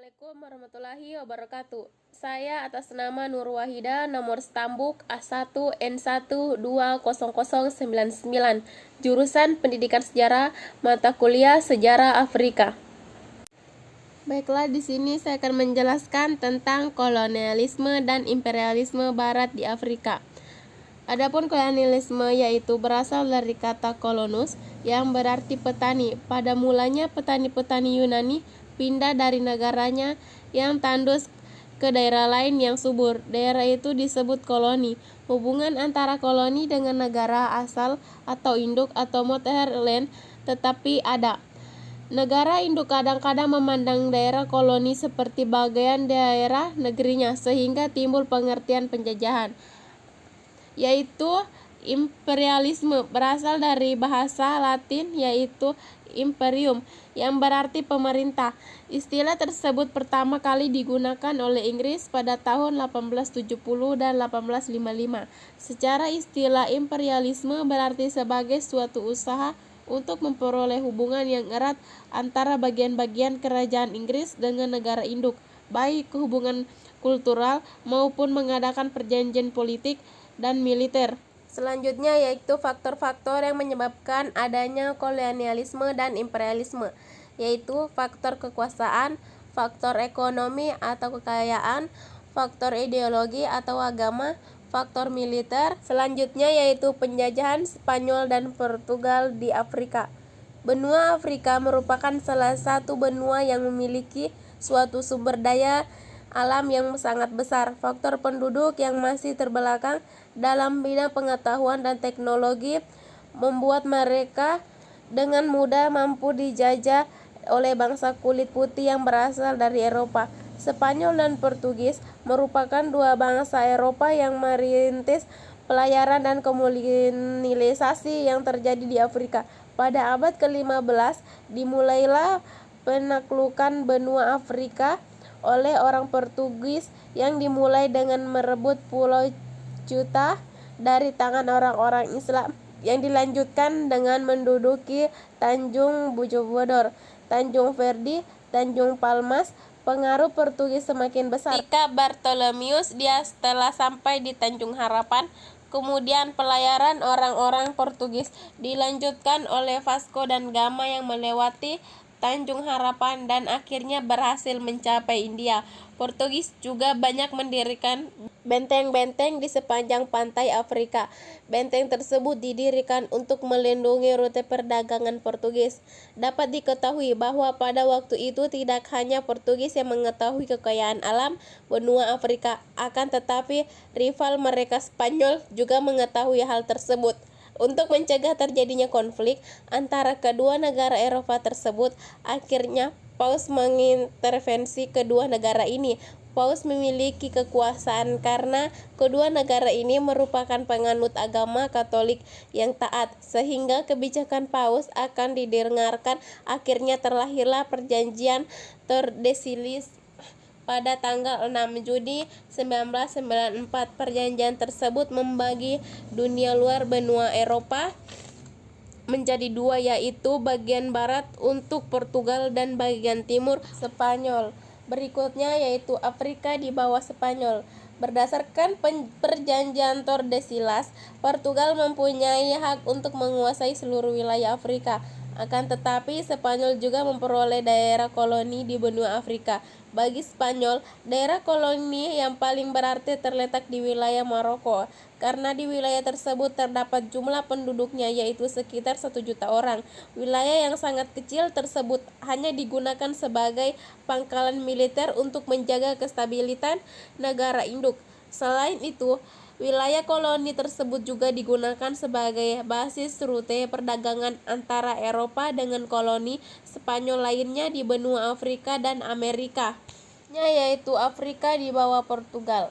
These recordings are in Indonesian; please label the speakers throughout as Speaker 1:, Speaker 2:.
Speaker 1: Assalamualaikum warahmatullahi wabarakatuh. Saya atas nama Nur Wahida, nomor stambuk A1N1200099, jurusan Pendidikan Sejarah, mata kuliah Sejarah Afrika. Baiklah, di sini saya akan menjelaskan tentang kolonialisme dan imperialisme Barat di Afrika. Adapun kolonialisme yaitu berasal dari kata kolonus yang berarti petani. Pada mulanya petani-petani Yunani pindah dari negaranya yang tandus ke daerah lain yang subur. Daerah itu disebut koloni. Hubungan antara koloni dengan negara asal atau induk atau motherland tetapi ada. Negara induk kadang-kadang memandang daerah koloni seperti bagian daerah negerinya sehingga timbul pengertian penjajahan, yaitu imperialisme, berasal dari bahasa Latin yaitu imperium yang berarti pemerintah. Istilah tersebut pertama kali digunakan oleh Inggris pada tahun 1870 dan 1855. Secara istilah imperialisme berarti sebagai suatu usaha untuk memperoleh hubungan yang erat antara bagian-bagian kerajaan Inggris dengan negara induk, baik hubungan kultural maupun mengadakan perjanjian politik dan militer. Selanjutnya yaitu faktor-faktor yang menyebabkan adanya kolonialisme dan imperialisme, yaitu faktor kekuasaan, faktor ekonomi atau kekayaan, faktor ideologi atau agama, faktor militer. Selanjutnya yaitu penjajahan Spanyol dan Portugal di Afrika. Benua Afrika merupakan salah satu benua yang memiliki suatu sumber daya alam yang sangat besar. Faktor penduduk yang masih terbelakang dalam bidang pengetahuan dan teknologi membuat mereka dengan mudah mampu dijajah oleh bangsa kulit putih yang berasal dari Eropa. Spanyol dan Portugis merupakan dua bangsa Eropa yang merintis pelayaran dan kolonialisasi yang terjadi di Afrika. Pada abad ke-15 dimulailah penaklukan benua Afrika oleh orang Portugis yang dimulai dengan merebut Pulau Ceuta dari tangan orang-orang Islam, yang dilanjutkan dengan menduduki Tanjung Bujubodor, Tanjung Verdi, Tanjung Palmas. Pengaruh Portugis semakin besar ketika Bartolomeus Dias telah sampai di Tanjung Harapan. Kemudian pelayaran orang-orang Portugis dilanjutkan oleh Vasco da Gama yang melewati Tanjung Harapan dan akhirnya berhasil mencapai India. Portugis juga banyak mendirikan benteng-benteng di sepanjang pantai Afrika. Benteng tersebut didirikan untuk melindungi rute perdagangan Portugis. Dapat diketahui bahwa pada waktu itu tidak hanya Portugis yang mengetahui kekayaan alam benua Afrika, akan tetapi rival mereka Spanyol juga mengetahui hal tersebut. Untuk mencegah terjadinya konflik antara kedua negara Eropa tersebut, akhirnya Paus mengintervensi kedua negara ini. Paus memiliki kekuasaan karena kedua negara ini merupakan penganut agama Katolik yang taat, sehingga kebijakan Paus akan didengarkan. Akhirnya terlahirlah Perjanjian Tordesillas pada tanggal 6 Juni 1994. Perjanjian tersebut membagi dunia luar benua Eropa menjadi dua, yaitu bagian barat untuk Portugal dan bagian timur Spanyol. Berikutnya yaitu Afrika di bawah Spanyol. Berdasarkan Perjanjian Tordesillas, Portugal mempunyai hak untuk menguasai seluruh wilayah Afrika. Akan tetapi Spanyol juga memperoleh daerah koloni di benua Afrika. Bagi Spanyol, daerah koloni yang paling berarti terletak di wilayah Maroko, karena di wilayah tersebut terdapat jumlah penduduknya yaitu sekitar 1 juta orang. Wilayah yang sangat kecil tersebut hanya digunakan sebagai pangkalan militer untuk menjaga kestabilitas negara induk. Selain itu, wilayah koloni tersebut juga digunakan sebagai basis rute perdagangan antara Eropa dengan koloni Spanyol lainnya di benua Afrika dan Amerika, yaitu Afrika di bawah Portugal.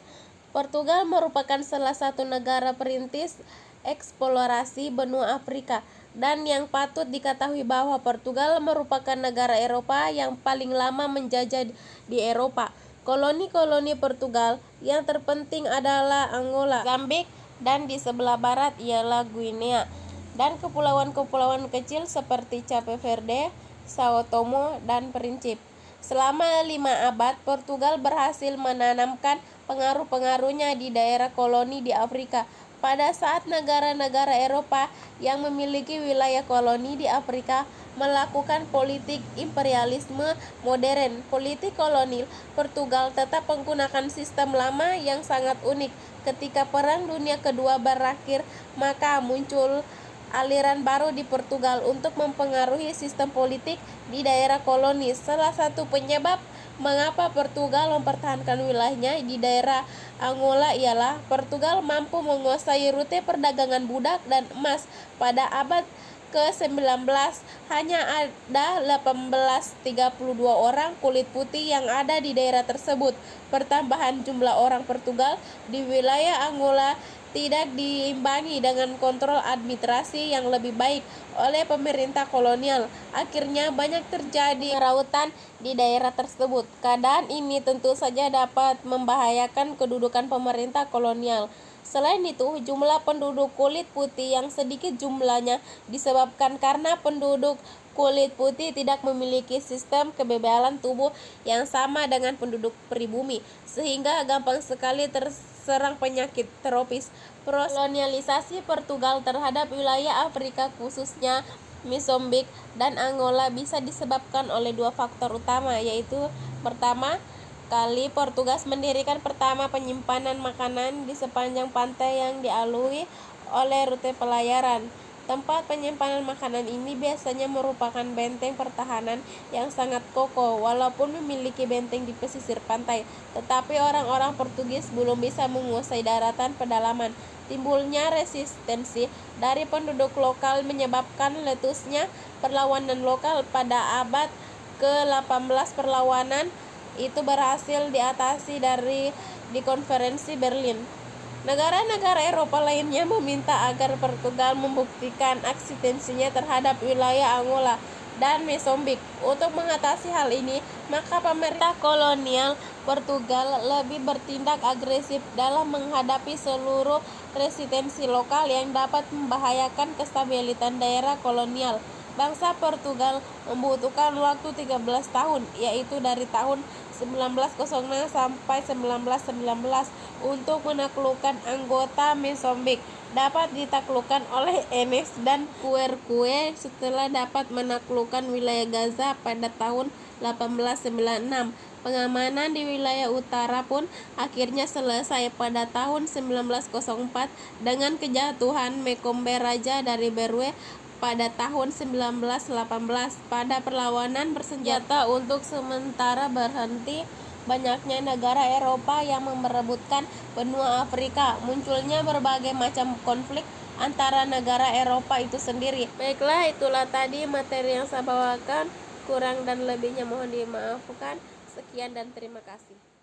Speaker 1: Portugal merupakan salah satu negara perintis eksplorasi benua Afrika, dan yang patut diketahui bahwa Portugal merupakan negara Eropa yang paling lama menjajah di Eropa. Koloni-koloni Portugal yang terpenting adalah Angola, Mozambik, dan di sebelah barat ialah Guinea, dan kepulauan-kepulauan kecil seperti Cape Verde, Sao Tomo, dan Principe. Selama 5 abad, Portugal berhasil menanamkan pengaruh-pengaruhnya di daerah koloni di Afrika. Pada saat negara-negara Eropa yang memiliki wilayah koloni di Afrika melakukan politik imperialisme modern, politik kolonial, Portugal tetap menggunakan sistem lama yang sangat unik. Ketika Perang Dunia Kedua berakhir, maka muncul aliran baru di Portugal untuk mempengaruhi sistem politik di daerah koloni. Salah satu penyebab mengapa Portugal mempertahankan wilayahnya di daerah Angola ialah Portugal mampu menguasai rute perdagangan budak dan emas. Pada abad ke-19 hanya ada 1832 orang kulit putih yang ada di daerah tersebut. Pertambahan jumlah orang Portugal di wilayah Angola tidak diimbangi dengan kontrol administrasi yang lebih baik oleh pemerintah kolonial. Akhirnya banyak terjadi kerautan di daerah tersebut. Keadaan ini tentu saja dapat membahayakan kedudukan pemerintah kolonial. Selain itu, jumlah penduduk kulit putih yang sedikit jumlahnya disebabkan karena penduduk kulit putih tidak memiliki sistem kekebalan tubuh yang sama dengan penduduk pribumi, sehingga gampang sekali terserang penyakit tropis. Kolonialisasi Portugal terhadap wilayah Afrika khususnya Mozambik dan Angola bisa disebabkan oleh 2 faktor utama, yaitu pertama kali Portugal mendirikan pertama penyimpanan makanan di sepanjang pantai yang dilalui oleh rute pelayaran. Tempat penyimpanan makanan ini biasanya merupakan benteng pertahanan yang sangat kokoh walaupun memiliki benteng di pesisir pantai, tetapi orang-orang Portugis belum bisa menguasai daratan pedalaman. Timbulnya resistensi dari penduduk lokal menyebabkan letusnya perlawanan lokal pada abad ke-18. Perlawanan itu berhasil diatasi di konferensi Berlin. Negara-negara Eropa lainnya meminta agar Portugal membuktikan eksistensinya terhadap wilayah Angola dan Mozambik. Untuk mengatasi hal ini, maka pemerintah kolonial Portugal lebih bertindak agresif dalam menghadapi seluruh resistensi lokal yang dapat membahayakan kestabilitas daerah kolonial. Bangsa Portugal membutuhkan waktu 13 tahun, yaitu dari tahun 1906 sampai 1919 untuk menaklukkan anggota Mozambik. Dapat ditaklukkan oleh Enes dan Quercue setelah dapat menaklukkan wilayah Gaza pada tahun 1896. Pengamanan di wilayah utara pun akhirnya selesai pada tahun 1904 dengan kejatuhan Mekombe Raja dari Berwe pada tahun 1918. Pada perlawanan bersenjata untuk sementara berhenti, banyaknya negara Eropa yang merebutkan benua Afrika. Munculnya berbagai macam konflik antara negara Eropa itu sendiri. Baiklah, itulah tadi materi yang saya bawakan. Kurang dan lebihnya mohon dimaafkan. Sekian dan terima kasih.